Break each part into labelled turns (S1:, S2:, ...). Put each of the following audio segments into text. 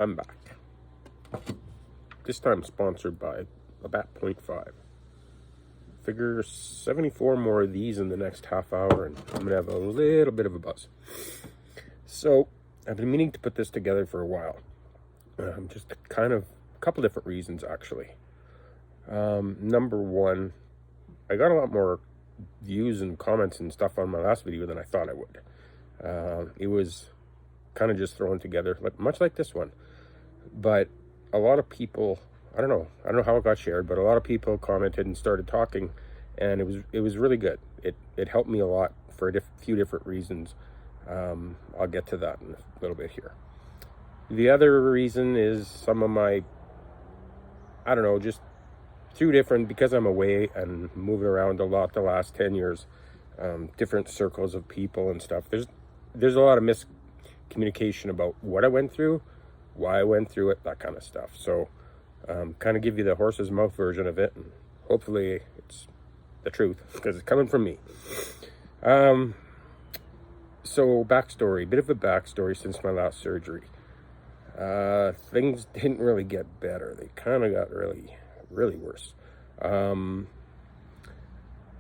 S1: I'm back. This time sponsored by Labatt Point 5. Figure 74 more of these in the next half hour and I'm going to have a little bit of a buzz. So, I've been meaning to put this together for a while. Just kind of a couple different reasons, actually. Number one, I got a lot more views and comments and stuff on my last video than I thought I would. It was kind of just thrown together, much like this one. But a lot of people, I don't know how it got shared, but a lot of people commented and started talking, and it was really good. It helped me a lot for a few different reasons. I'll get to that in a little bit here. The other reason is some of my, just through different, because I'm away and moving around a lot the last 10 years, different circles of people and stuff. There's a lot of miscommunication about what I went through, why I went through it, that kind of stuff. So kind of give you the horse's mouth version of it, and hopefully it's the truth because it's coming from me. So backstory, a bit of a backstory since my last surgery. Things didn't really get better. They kind of got really worse. I'm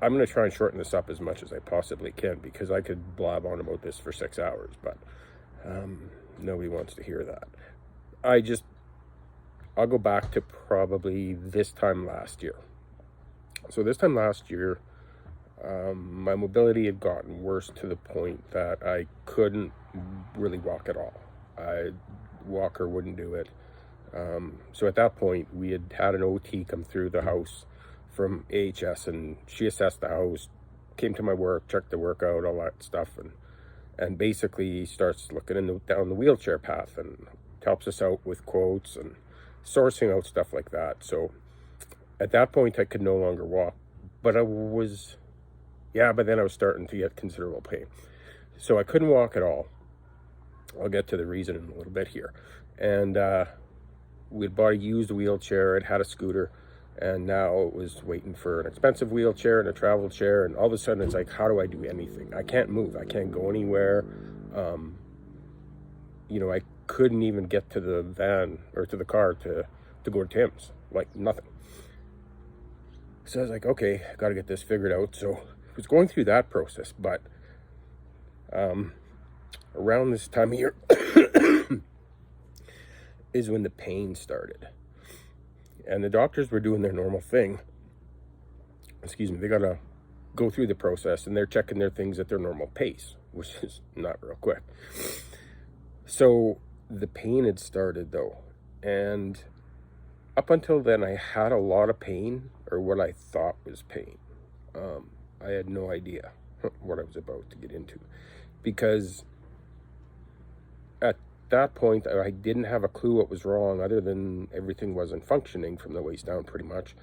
S1: going to try and shorten this up as much as I possibly can because I could blab on about this for 6 hours, but nobody wants to hear that. I'll go back to probably this time last year. So this time last year, my mobility had gotten worse to the point that I couldn't really walk at all. Walker wouldn't do it. So at that point, we had an OT come through the house from AHS, and she assessed the house, came to my work, checked the workout, all that stuff, and basically starts looking down the wheelchair path and helps us out with quotes and sourcing out stuff like that. So at that point, I could no longer walk, but then I was starting to get considerable pain. So I couldn't walk at all. I'll get to the reason in a little bit here. And we'd bought a used wheelchair. It had a scooter, and now it was waiting for an expensive wheelchair and a travel chair. And all of a sudden, it's like, how do I do anything? I can't move. I can't go anywhere. I couldn't even get to the van or to the car to go to Tim's. Like, nothing. So I was like, okay, I got to get this figured out. So I was going through that process, but around this time of year is when the pain started. And the doctors were doing their normal thing. They got to go through the process, and they're checking their things at their normal pace, which is not real quick. So the pain had started, though. And up until then, I had a lot of pain, or what I thought was pain. I had no idea what I was about to get into, because at that point I didn't have a clue what was wrong, other than everything wasn't functioning from the waist down pretty much.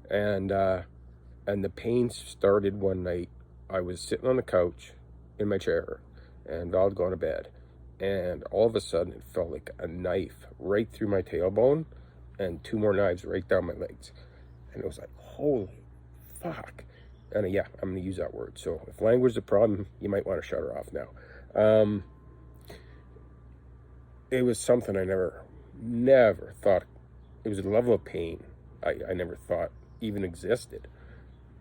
S1: And the pain started one night. I was sitting on the couch in my chair, and Val had gone to bed, and all of a sudden it felt like a knife right through my tailbone and 2 more knives right down my legs. And it was like, holy fuck. And yeah, I'm going to use that word. So if language is a problem, you might want to shut her off now. It was something I never thought. It was a level of pain I never thought even existed.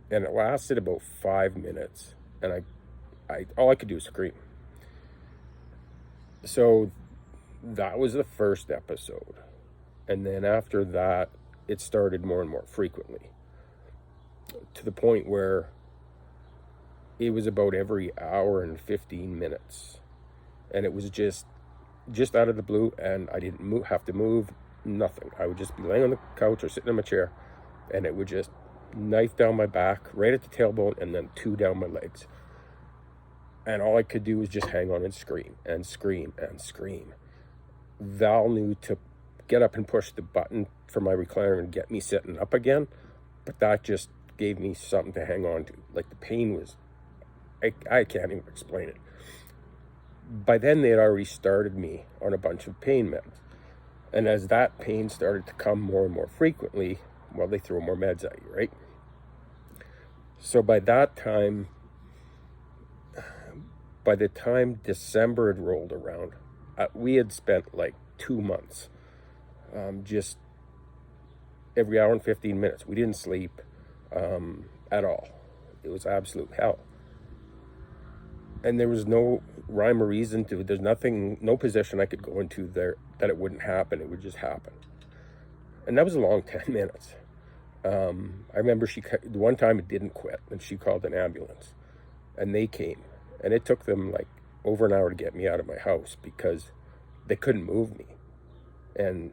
S1: And it lasted about 5 minutes. And all I could do was scream. So that was the first episode. And then after that, it started more and more frequently, to the point where it was about every hour and 15 minutes. And it was just out of the blue, and I didn't have to move, nothing. I would just be laying on the couch or sitting in my chair, and it would just knife down my back, right at the tailbone, and then 2 down my legs. And all I could do was just hang on and scream and scream and scream. Val knew to get up and push the button for my recliner and get me sitting up again, but that just gave me something to hang on to. Like, the pain was, I can't even explain it. By then, they had already started me on a bunch of pain meds. And as that pain started to come more and more frequently, well, they throw more meds at you, right? So by that time, by the time December had rolled around, we had spent like 2 months just every hour and 15 minutes. We didn't sleep at all. It was absolute hell. And there was no rhyme or reason to it. There's nothing, no position I could go into there that it wouldn't happen. It would just happen. And that was a long 10 minutes. I remember the one time it didn't quit, and she called an ambulance. And they came. And it took them like over an hour to get me out of my house because they couldn't move me. And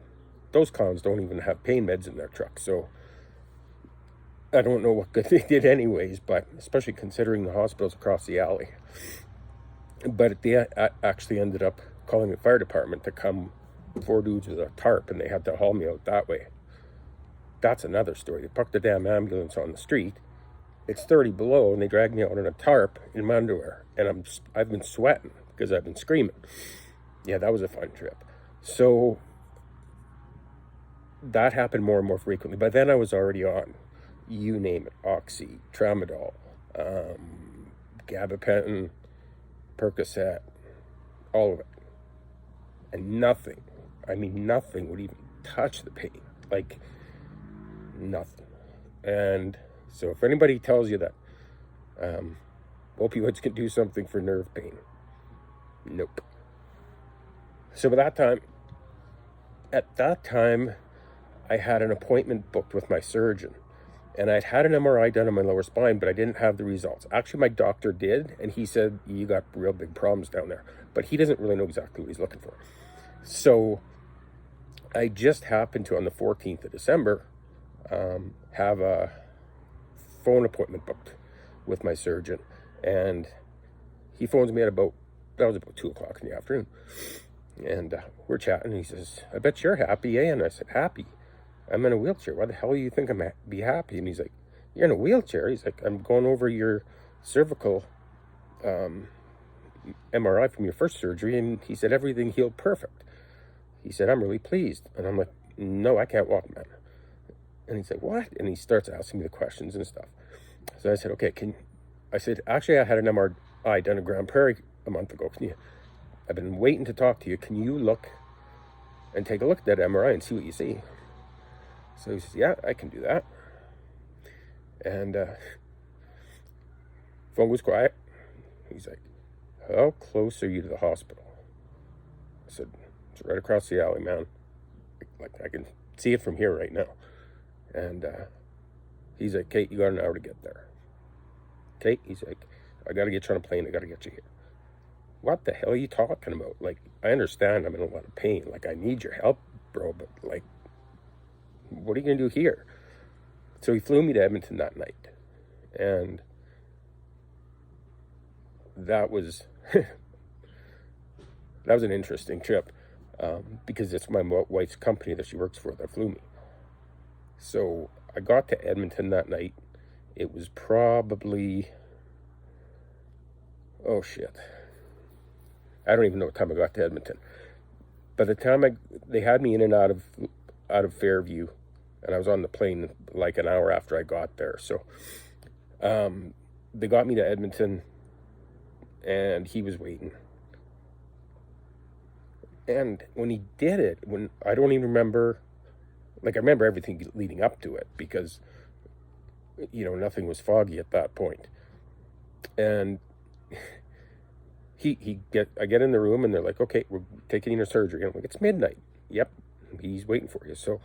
S1: those clowns don't even have pain meds in their truck. So I don't know what good they did anyways, but especially considering the hospital's across the alley. But I actually ended up calling the fire department to come, 4 dudes with a tarp, and they had to haul me out that way. That's another story. They parked the damn ambulance on the street. It's 30 below, and they dragged me out on a tarp in my underwear. And I've been sweating because I've been screaming. Yeah, that was a fun trip. So that happened more and more frequently. But then I was already on, you name it, Oxy, Tramadol, gabapentin, Percocet, all of it. And nothing would even touch the pain. Like, nothing. And so if anybody tells you that opioids can do something for nerve pain, nope. So at that time, I had an appointment booked with my surgeon. And I'd had an MRI done on my lower spine, but I didn't have the results. Actually, my doctor did, and he said, you got real big problems down there. But he doesn't really know exactly what he's looking for. So I just happened to, on the 14th of December, have a phone appointment booked with my surgeon. And he phones me at about 2 o'clock in the afternoon. And we're chatting, and he says, I bet you're happy, eh? And I said, happy? I'm in a wheelchair. Why the hell do you think I'm be happy? And he's like, you're in a wheelchair? He's like, I'm going over your cervical MRI from your first surgery. And he said, everything healed perfect. He said, I'm really pleased. And I'm like, no, I can't walk, man. And he's like, what? And he starts asking me the questions and stuff. So I said, okay, I said, actually, I had an MRI done in Grand Prairie a month ago. I've been waiting to talk to you. Can you look and take a look at that MRI and see what you see? So he says, yeah, I can do that. And phone was quiet. He's like, how close are you to the hospital? I said, it's right across the alley, man. Like, I can see it from here right now. And he's like, Kate, you got an hour to get there. Kate, he's like, I got to get you on a plane. I got to get you here. What the hell are you talking about? Like, I understand I'm in a lot of pain. Like, I need your help, bro. But, like, what are you going to do here? So he flew me to Edmonton that night. And that was an interesting trip. Because it's my wife's company that she works for that flew me. So I got to Edmonton that night. It was probably, oh shit, I don't even know what time I got to Edmonton. By the time they had me in and out of Fairview, and I was on the plane like an hour after I got there. So they got me to Edmonton, and he was waiting. And when he did it, I don't even remember, like, I remember everything leading up to it because, you know, nothing was foggy at that point. And I get in the room, and they're like, okay, we're taking you to surgery. And I'm like, it's midnight. Yep, he's waiting for you. So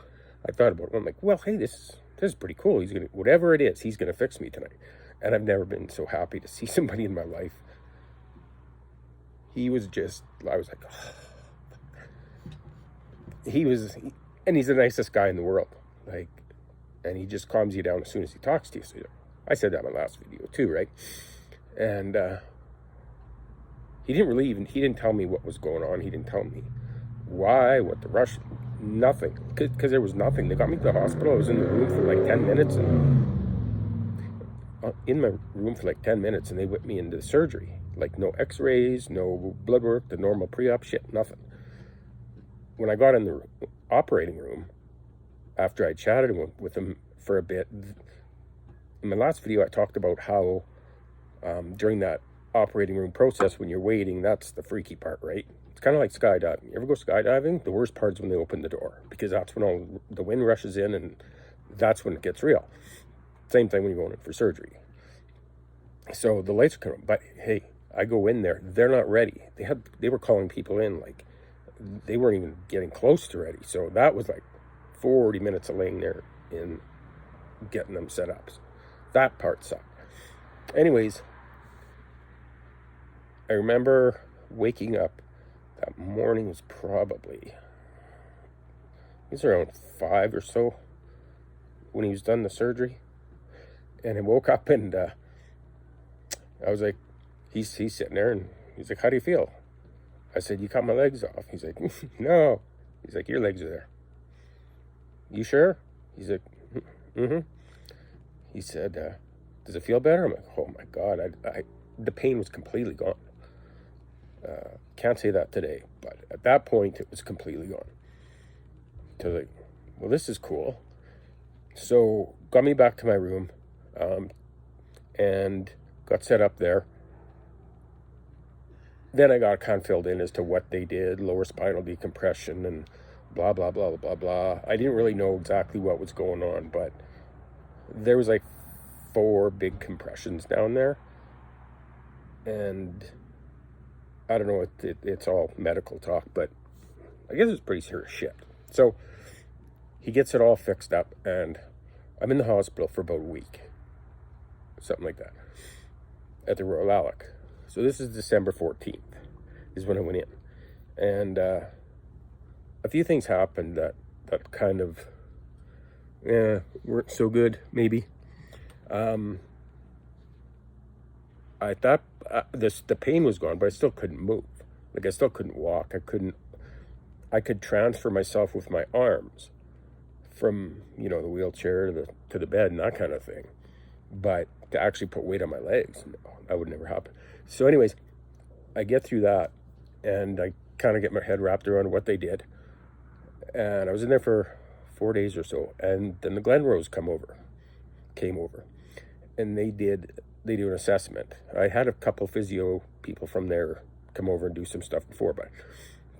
S1: I thought about it. I'm like, well, hey, this is pretty cool. He's gonna, whatever it is, he's gonna fix me tonight. And I've never been so happy to see somebody in my life. I was like, oh. And he's the nicest guy in the world. Like, and he just calms you down as soon as he talks to you. So I said that in my last video too, right? And he didn't tell me what was going on. He didn't tell me why, what the rush, nothing. Because there was nothing. They got me to the hospital. I was in the room for like 10 minutes. In my room for like 10 minutes, and they whipped me into surgery. Like, no x-rays, no blood work, the normal pre-op shit, nothing. When I got in the operating room, after I chatted with him for a bit, in my last video I talked about how during that operating room process when you're waiting, that's the freaky part, right? It's kind of like skydiving. You ever go skydiving? The worst part is when they open the door, because that's when all the wind rushes in, and that's when it gets real. Same thing when you're going in for surgery. So the lights are coming, but hey, I go in there, they're not ready. They were calling people in, like they weren't even getting close to ready. So that was like 40 minutes of laying there in getting them set up. So that part sucked. Anyways, I remember waking up that morning, was probably, it was around 5 or so when he was done the surgery. And I woke up, and I was like, he's sitting there, and he's like, how do you feel? I said, you cut my legs off. He's like, no. He's like, your legs are there. You sure? He's like, mm-hmm. He said, does it feel better? I'm like, oh my God, the pain was completely gone. Can't say that today, but at that point it was completely gone. So I was like, well, this is cool. So got me back to my room, and got set up there. Then I got kind of filled in as to what they did, lower spinal decompression and blah, blah, blah, blah, blah. I didn't really know exactly what was going on, but there was like 4 big compressions down there. And I don't know, it's all medical talk, but I guess it's pretty serious shit. So he gets it all fixed up, and I'm in the hospital for about a week, something like that, at the Royal Alec. So this is December 14th is when I went in. And a few things happened that kind of weren't so good, maybe. I thought the pain was gone, but I still couldn't move. Like, I still couldn't walk. I could transfer myself with my arms from, the wheelchair to the bed and that kind of thing. But to actually put weight on my legs, no, that would never happen. So anyways, I get through that, and I kind of get my head wrapped around what they did. And I was in there for 4 days or so, and then the Glenrose came over, and they do an assessment. I had a couple physio people from there come over and do some stuff before, but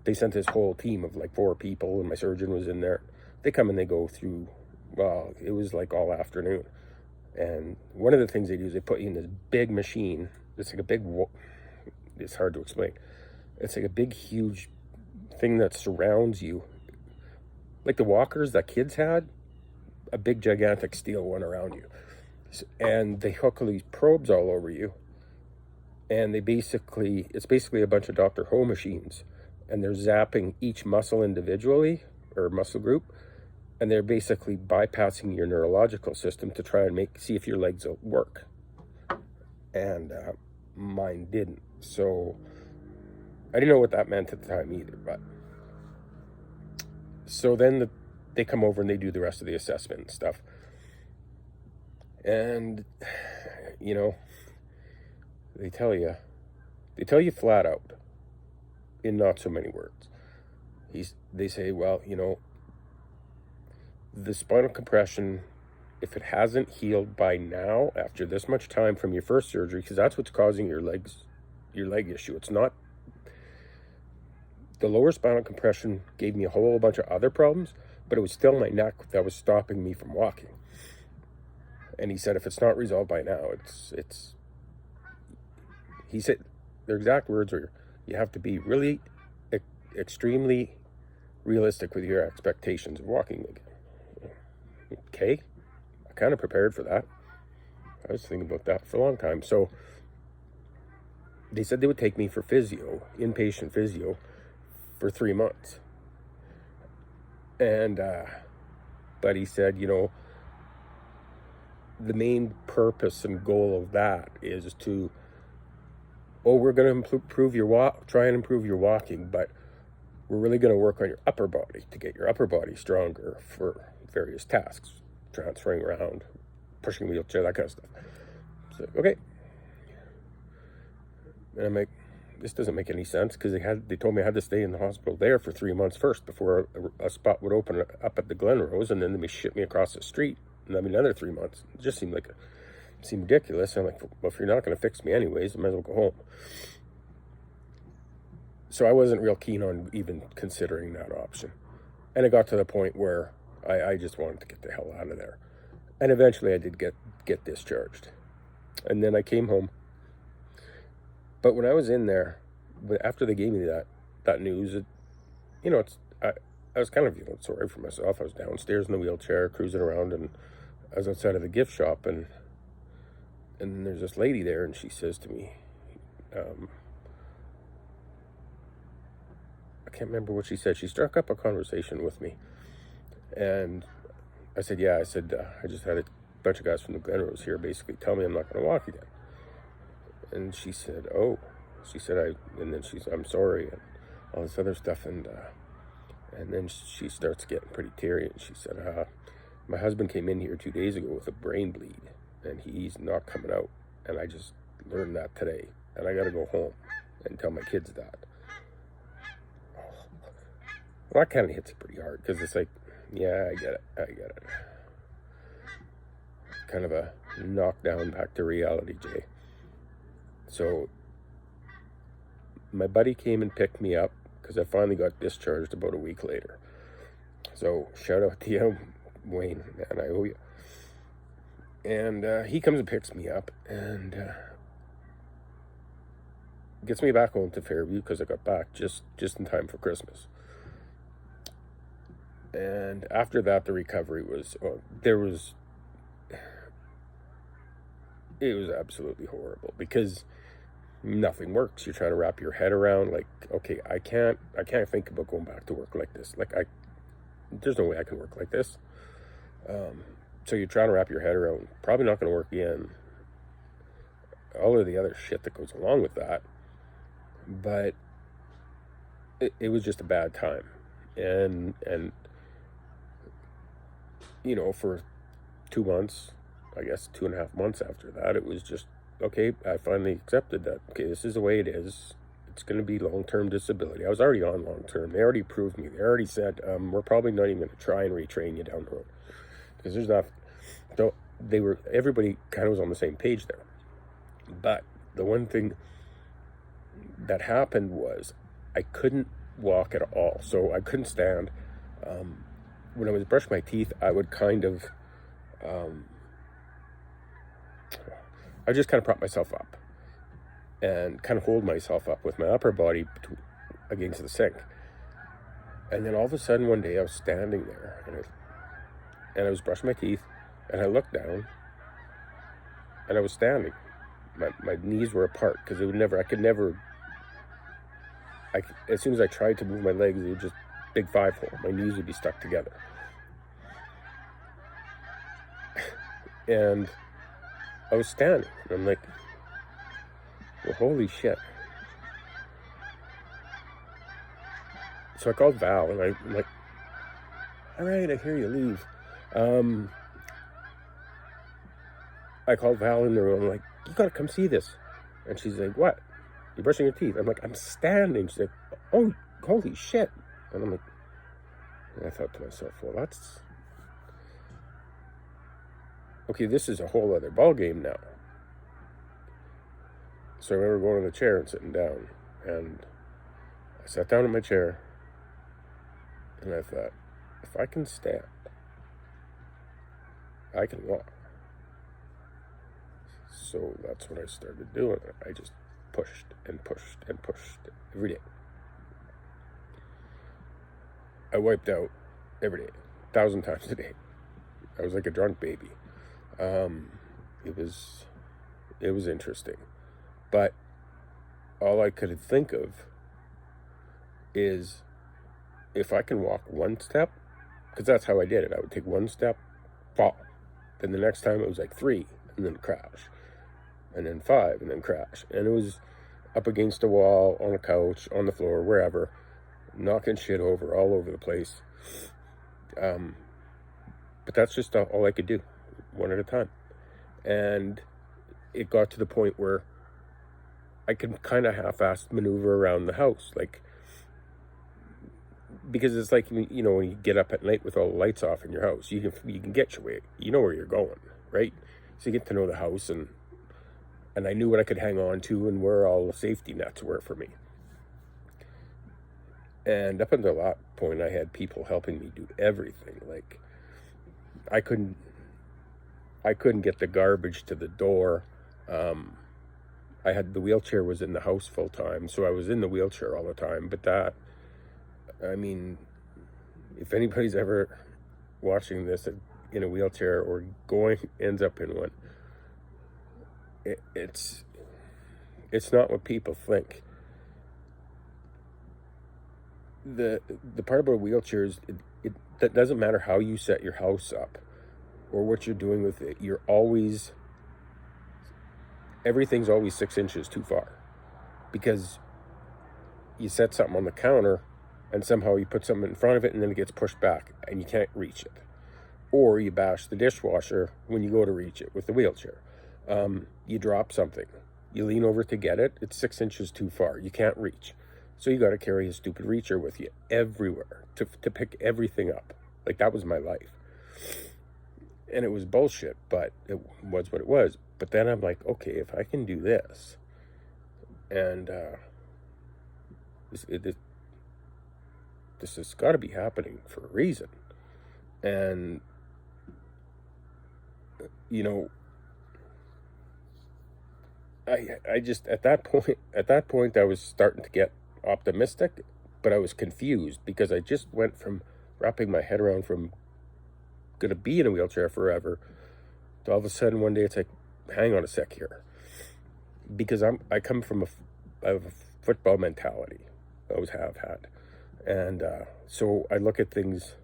S1: they sent this whole team of like 4 people, and my surgeon was in there. They come and they go through, well, it was like all afternoon. And one of the things they do is they put you in this big machine. It's like it's hard to explain. It's like a big, huge thing that surrounds you. Like the walkers that kids had, a big, gigantic steel one around you. And they hook all these probes all over you. And it's basically a bunch of Dr. Ho machines. And they're zapping each muscle individually, or muscle group. And they're basically bypassing your neurological system to try and see if your legs will work. And mine didn't. So I didn't know what that meant at the time either. But so then they come over and they do the rest of the assessment and stuff. And, they tell you flat out, in not so many words. They say, well, the spinal compression, if it hasn't healed by now, after this much time from your first surgery, because that's what's causing your leg issue. It's not, the lower spinal compression gave me a whole bunch of other problems, but it was still my neck that was stopping me from walking. And he said, if it's not resolved by now, he said, their exact words were, you have to be really extremely realistic with your expectations of walking again. Okay, I kind of prepared for that. I was thinking about that for a long time. So they said they would take me for inpatient physio, for 3 months. And, but he said, the main purpose and goal of that is to, we're going to try and improve your walking, but we're really going to work on your upper body to get your upper body stronger for various tasks, transferring around, pushing a wheelchair, that kind of stuff. So, okay. And I'm like, this doesn't make any sense, because they told me I had to stay in the hospital there for 3 months first before a spot would open up at the Glenrose, and then they ship me across the street, and that'd be another 3 months. It just seemed like seemed ridiculous. I'm like, well, if you're not going to fix me anyways, I might as well go home. So I wasn't real keen on even considering that option. And it got to the point where I just wanted to get the hell out of there. And eventually I did get discharged. And then I came home. But when I was in there, after they gave me that news, I was kind of feeling sorry for myself. I was downstairs in the wheelchair, cruising around, and I was outside of the gift shop, and there's this lady there, and she says to me, I can't remember what she said. She struck up a conversation with me, and I said, yeah, I just had a bunch of guys from the Glenrose here basically tell me I'm not going to walk again. And she said, oh, and then I'm sorry, and all this other stuff, and then she starts getting pretty teary, and she said, my husband came in here 2 days ago with a brain bleed, and he's not coming out, and I just learned that today, and I got to go home and tell my kids that. Well, that kind of hits you pretty hard, because it's like, yeah, I get it. Kind of a knockdown back to reality, Jay. So my buddy came and picked me up, because I finally got discharged about a week later. So shout out to you, Wayne, man, I owe you. And he comes and picks me up and gets me back home to Fairview, because I got back just in time for Christmas. And after that, the recovery was, it was absolutely horrible, because nothing works. You're trying to wrap your head around, like, okay, I can't think about going back to work like this. Like, there's no way I can work like this. So you're trying to wrap your head around, probably not going to work again. All of the other shit that goes along with that. But it was just a bad time. And for 2 months, I guess 2.5 months after that, it was just, okay, I finally accepted that, okay, this is the way it is. It's going to be long-term disability. I was already on long-term. They already approved me. They already said, we're probably not even going to try and retrain you down the road. Because there's not, everybody kind of was on the same page there. But the one thing that happened was I couldn't walk at all. So I couldn't stand. When I was brushing my teeth, I would kind of, I just kind of prop myself up and kind of hold myself up with my upper body against the sink. And then all of a sudden one day I was standing there and I was brushing my teeth, and I looked down and I was standing. My knees were apart, because as soon as I tried to move my legs, it would just big 5-hole. My knees would be stuck together. And I was standing, and I'm like, well, holy shit. So I called Val, and I'm like, all right, I hear you, leave. I called Val in the room. I'm like, you gotta come see this. And she's like, what? You're brushing your teeth? I'm like, I'm standing. She's like, oh, holy shit. And I'm like, and I thought to myself, well, that's, okay, this is a whole other ballgame now. So I remember going to the chair and sitting down, and I sat down in my chair, and I thought, if I can stand, I can walk. So that's what I started doing. I just pushed and pushed and pushed every day. I wiped out every day, 1,000 times a day. I was like a drunk baby. It was interesting. But all I could think of is, if I can walk one step, because that's how I did it. I would take one step, fall. Then the next time it was like 3, and then crash. And then 5, and then crash. And it was up against a wall, on a couch, on the floor, wherever, knocking shit over, all over the place. But that's just all I could do, one at a time. And it got to the point where I could kind of half-assed maneuver around the house, like, because it's like, when you get up at night with all the lights off in your house, you can get your way, you know where you're going, right? So you get to know the house, and I knew what I could hang on to and where all the safety nets were for me. And up until that point, I had people helping me do everything. Like, I couldn't get the garbage to the door. I had the wheelchair was in the house full time, so I was in the wheelchair all the time. But that, I mean, if anybody's ever watching this in a wheelchair or ends up in one, it's not what people think. The part about wheelchairs, that doesn't matter how you set your house up or what you're doing with it. Everything's always 6 inches too far, because you set something on the counter and somehow you put something in front of it and then it gets pushed back and you can't reach it. Or you bash the dishwasher when you go to reach it with the wheelchair. You drop something, you lean over to get it, it's 6 inches too far, you can't reach. So you got to carry a stupid reacher with you everywhere to pick everything up. Like, that was my life. And it was bullshit, but it was what it was. But then I'm like, okay, if I can do this, and this has got to be happening for a reason. And, you know, I just, at that point, I was starting to get optimistic, but I was confused, because I just went from wrapping my head around from going to be in a wheelchair forever to all of a sudden one day it's like, hang on a sec here, because I come from I have a football mentality. I always have had, and so I look at things.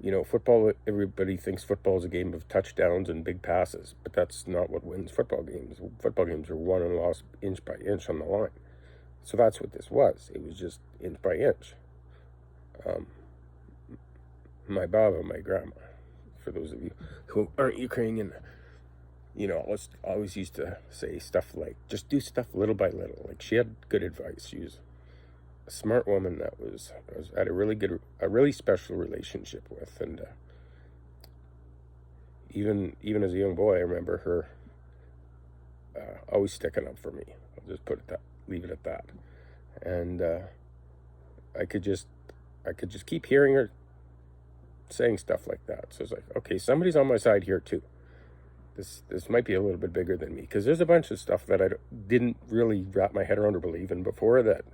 S1: You know, football, everybody thinks football is a game of touchdowns and big passes, but that's not what wins football games. Football games are won and lost inch by inch on the line. So that's what this was. It was just inch by inch. My baba, my grandma, for those of you who aren't Ukrainian, you know, always used to say stuff like, just do stuff little by little. Like, she had good advice. She was a smart woman that I had a really special relationship with. And even as a young boy, I remember her always sticking up for me. I'll just leave it at that. And I could just keep hearing her saying stuff like that. So it's like, okay, somebody's on my side here too. This might be a little bit bigger than me, because there's a bunch of stuff that I didn't really wrap my head around or believe in before that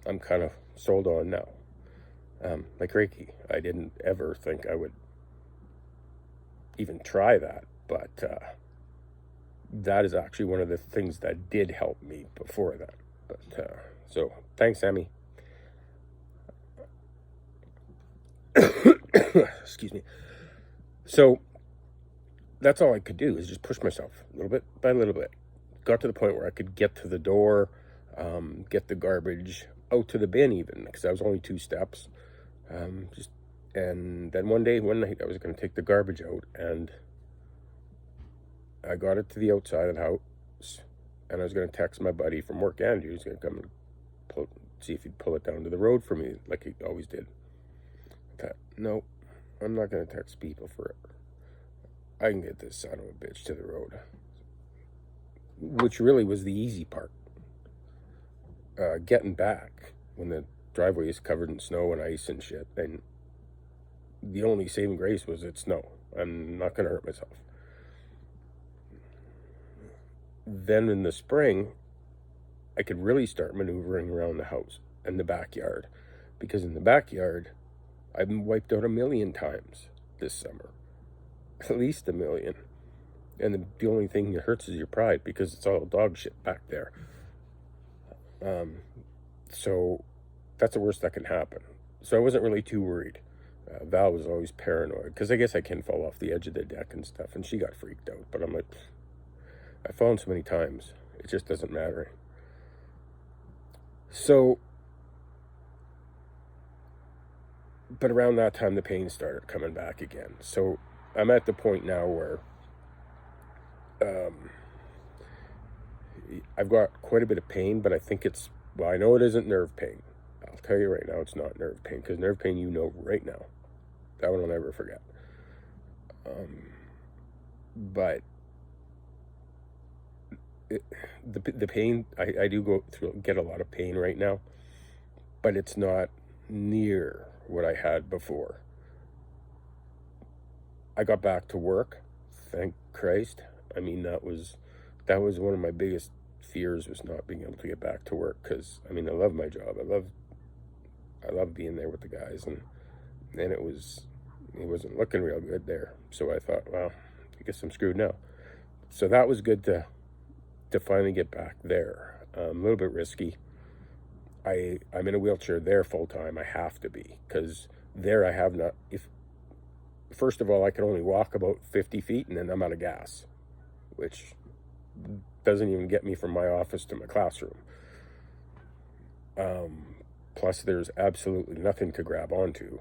S1: I'm kind of sold on now. Like Reiki, I didn't ever think I would even try that, but that is actually one of the things that did help me before that. But so thanks, Sammy. Excuse me. So that's all I could do, is just push myself a little bit by little bit. Got to the point where I could get to the door, get the garbage out to the bin even, because that was only 2 steps. And then one night I was going to take the garbage out, and I got it to the outside of the house, and I was going to text my buddy from work, Andrew. He was going to come and see if he'd pull it down to the road for me, like he always did. I thought, no, I'm not going to text people forever. I can get this son of a bitch to the road, which really was the easy part. Getting back when the driveway is covered in snow and ice and shit, and the only saving grace was it's snow. I'm not going to hurt myself. Then in the spring, I could really start maneuvering around the house and the backyard, because in the backyard, I've been wiped out 1,000,000 times this summer. At least 1,000,000. And the only thing that hurts is your pride, because it's all dog shit back there. So that's the worst that can happen. So I wasn't really too worried. Val was always paranoid, because I guess I can fall off the edge of the deck and stuff, and she got freaked out. But I'm like, I've fallen so many times, it just doesn't matter. So, but around that time, the pain started coming back again. So I'm at the point now where I've got quite a bit of pain, but I think I know it isn't nerve pain. I'll tell you right now, it's not nerve pain, because nerve pain, right now. That one I'll never forget. but the pain, I do get a lot of pain right now, but it's not near what I had before. I got back to work, thank Christ. I mean, that was one of my biggest fears, was not being able to get back to work, because I mean, I love my job. I love being there with the guys, and it wasn't looking real good there. So I thought, well, I guess I'm screwed now. So that was good to finally get back there. A little bit risky. I'm in a wheelchair there full time. I have to be, because there I have not. If first of all, I can only walk about 50 feet, and then I'm out of gas, which doesn't even get me from my office to my classroom. Plus, there's absolutely nothing to grab onto.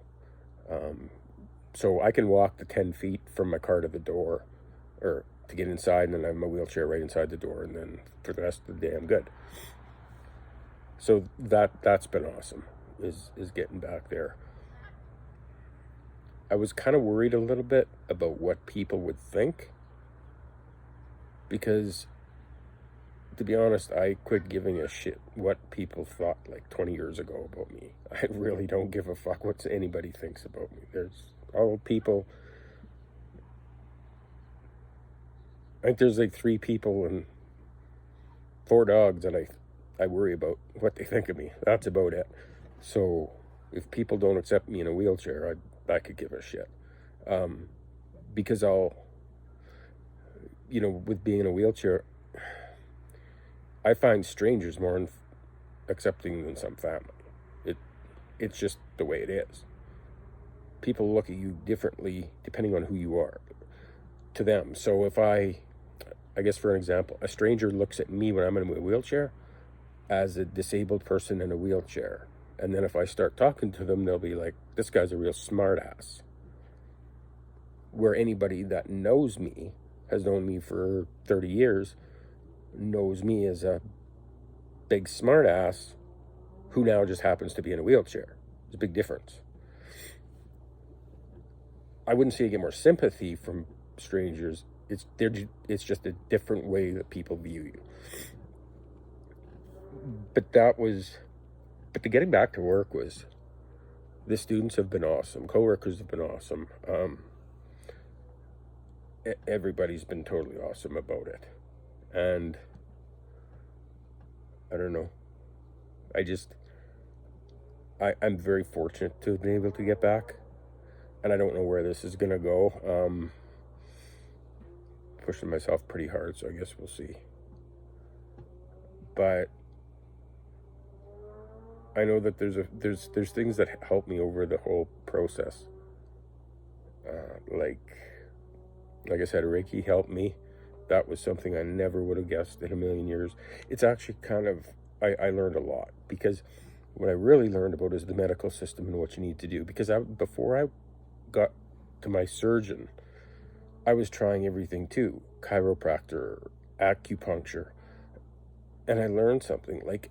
S1: So I can walk the 10 feet from my car to the door, or to get inside, and then I have my wheelchair right inside the door, and then for the rest of the day, I'm good. So that's been awesome, is getting back there. I was kind of worried a little bit about what people would think, because, to be honest, I quit giving a shit what people thought like 20 years ago about me. I really don't give a fuck what anybody thinks about me. There's all people. I think there's like 3 people and 4 dogs that I worry about what they think of me. That's about it. So if people don't accept me in a wheelchair, I could give a shit. Because with being in a wheelchair, I find strangers more accepting than some family. It's just the way it is. People look at you differently depending on who you are to them. So if I guess for an example, a stranger looks at me when I'm in a wheelchair as a disabled person in a wheelchair. And then if I start talking to them, they'll be like, this guy's a real smart ass. Where anybody that knows me, has known me for 30 years, knows me as a big smart ass who now just happens to be in a wheelchair. There's a big difference. I wouldn't say you get more sympathy from strangers. It's just a different way that people view you. But the getting back to work was, the students have been awesome. Coworkers have been awesome. Everybody's been totally awesome about it. And I don't know. I'm very fortunate to have been able to get back. And I don't know where this is going to go. Pushing myself pretty hard, so I guess we'll see. But I know that there's things that help me over the whole process. Like I said, Reiki helped me. That was something I never would have guessed in a million years. It's actually kind of, I learned a lot, because what I really learned about is the medical system and what you need to do. Because before I got to my surgeon, I was trying everything too. Chiropractor, acupuncture. And I learned something, like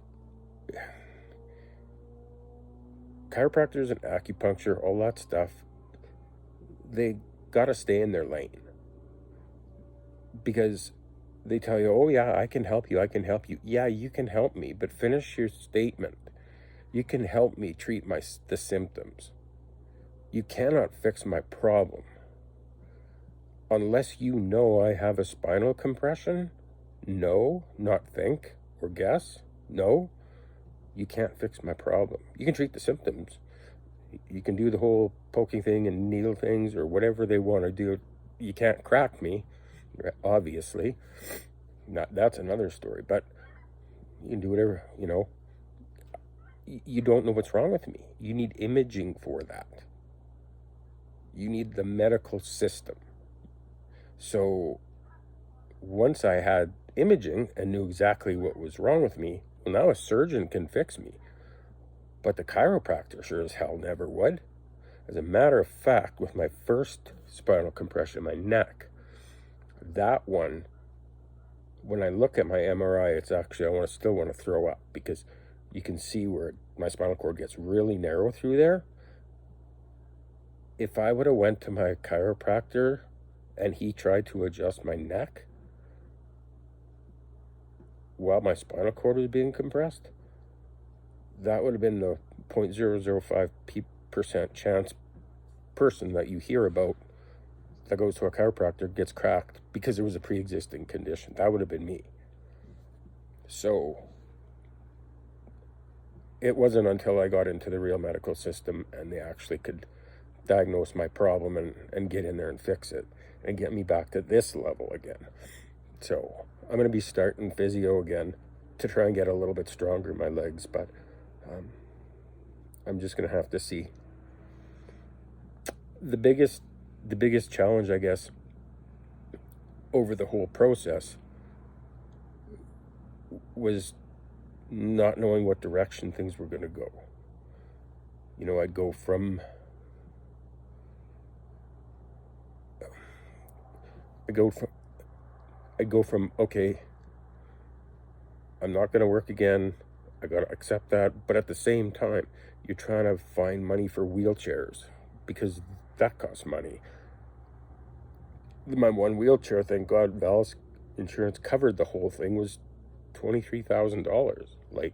S1: chiropractors and acupuncture, all that stuff, they gotta stay in their lane. Because they tell you, oh yeah, I can help you. Yeah, you can help me, but finish your statement. You can help me treat the symptoms. You cannot fix my problem. Unless you know I have a spinal compression, no, not think or guess, no, you can't fix my problem. You can treat the symptoms. You can do the whole poking thing and needle things or whatever they want to do. You can't crack me, obviously. That's another story, but you can do whatever, You don't know what's wrong with me. You need imaging for that. You need the medical system. So once I had imaging and knew exactly what was wrong with me, well, now a surgeon can fix me. But the chiropractor sure as hell never would. As a matter of fact, with my first spinal compression in my neck, that one, when I look at my MRI, it's actually, I still want to throw up, because you can see where my spinal cord gets really narrow through there. If I would have went to my chiropractor and he tried to adjust my neck while my spinal cord was being compressed, that would have been the 0.005% chance person that you hear about that goes to a chiropractor gets cracked because there was a pre-existing condition. That would have been me. So it wasn't until I got into the real medical system and they actually could diagnose my problem and get in there and fix it and get me back to this level again. So I'm going to be starting physio again to try and get a little bit stronger in my legs, but I'm just going to have to see. The biggest challenge, I guess, over the whole process was not knowing what direction things were going to go. You know, I'd go from okay, I'm not going to work again. I got to accept that. But at the same time, you're trying to find money for wheelchairs because that costs money. My one wheelchair, thank God, Val's insurance covered the whole thing, was $23,000. Like,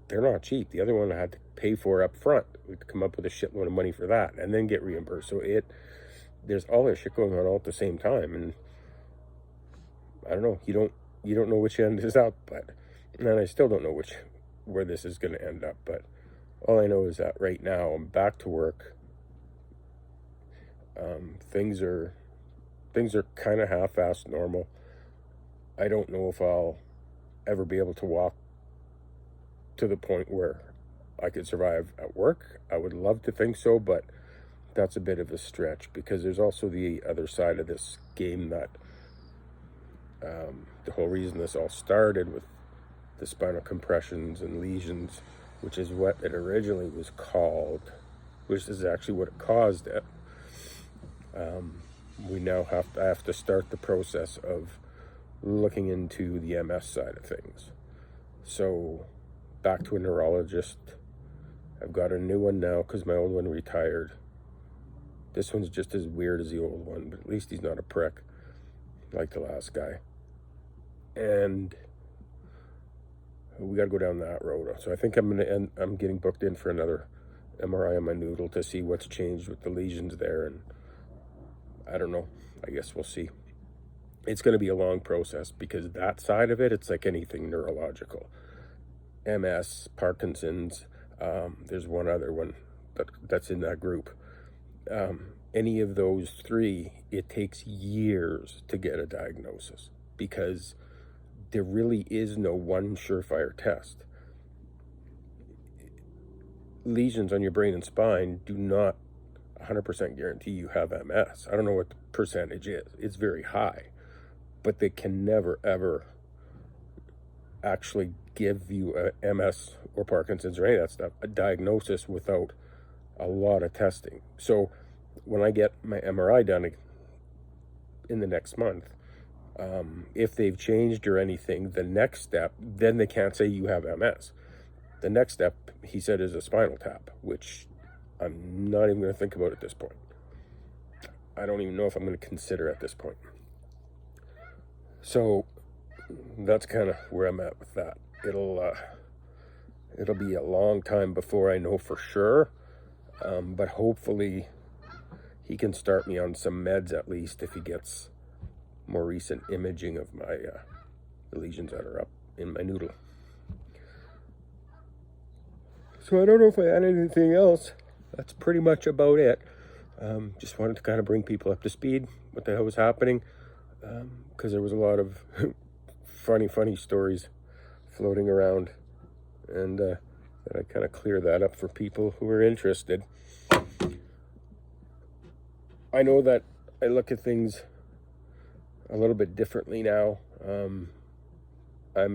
S1: they're not cheap. The other one I had to pay for up front. We had to come up with a shitload of money for that and then get reimbursed. So there's all this shit going on all at the same time, and I don't know. You don't know which end is up, and I still don't know where this is going to end up. But all I know is that right now I'm back to work. Things are kind of half-assed normal. I don't know if I'll ever be able to walk to the point where I could survive at work. I would love to think so, but that's a bit of a stretch because there's also the other side of this game that the whole reason this all started with the spinal compressions and lesions, which is what it originally was called, which is actually what it caused it. We now have to start the process of looking into the MS side of things. So back to a neurologist. I've got a new one now because my old one retired. This one's just as weird as the old one, but at least he's not a prick like the last guy. And we got to go down that road. So I think I'm getting booked in for another MRI on my noodle to see what's changed with the lesions there, and I don't know. I guess we'll see. It's going to be a long process because that side of it, it's like anything neurological. MS, Parkinson's, there's one other one that's in that group. Any of those three, it takes years to get a diagnosis because there really is no one surefire test. Lesions on your brain and spine do not 100% guarantee you have MS. I don't know what the percentage is. It's very high, but they can never, ever actually give you a MS or Parkinson's or any of that stuff, a diagnosis without a lot of testing. So when I get my MRI done in the next month, if they've changed or anything, the next step, then they can't say you have MS. The next step, he said, is a spinal tap, which I'm not even going to think about at this point. I don't even know if I'm going to consider at this point. So that's kind of where I'm at with that. It'll be a long time before I know for sure, but hopefully he can start me on some meds at least if he gets more recent imaging of my the lesions that are up in my noodle. So I don't know if I had anything else. That's pretty much about it. Just wanted to kind of bring people up to speed what the hell was happening, because there was a lot of funny stories floating around, and that I kind of clear that up for people who are interested. I know that I look at things a little bit differently now. I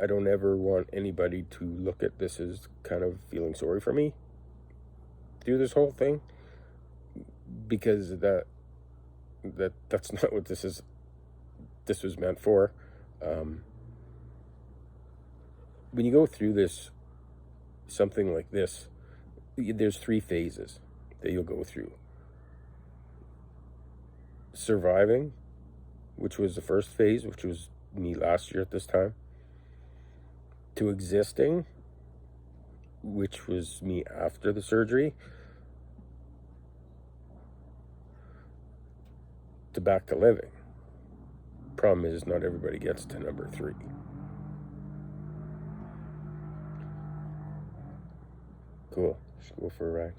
S1: don't ever want anybody to look at this as kind of feeling sorry for me through this whole thing, because that's not what this was meant for. When you go through something like this, there's 3 phases that you'll go through. surviving, which was the first phase, which was me last year at this time, to existing, which was me after the surgery, to back to living. Problem is, not everybody gets to number 3. Cool. Just go for a ride.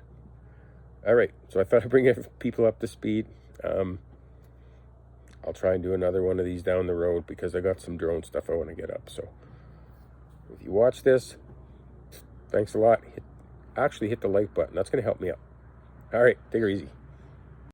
S1: All right. So I thought I'd bring people up to speed. I'll try and do another one of these down the road because I got some drone stuff I want to get up. So if you watch this, thanks a lot. Actually hit the like button. That's going to help me out. All right. Take her easy.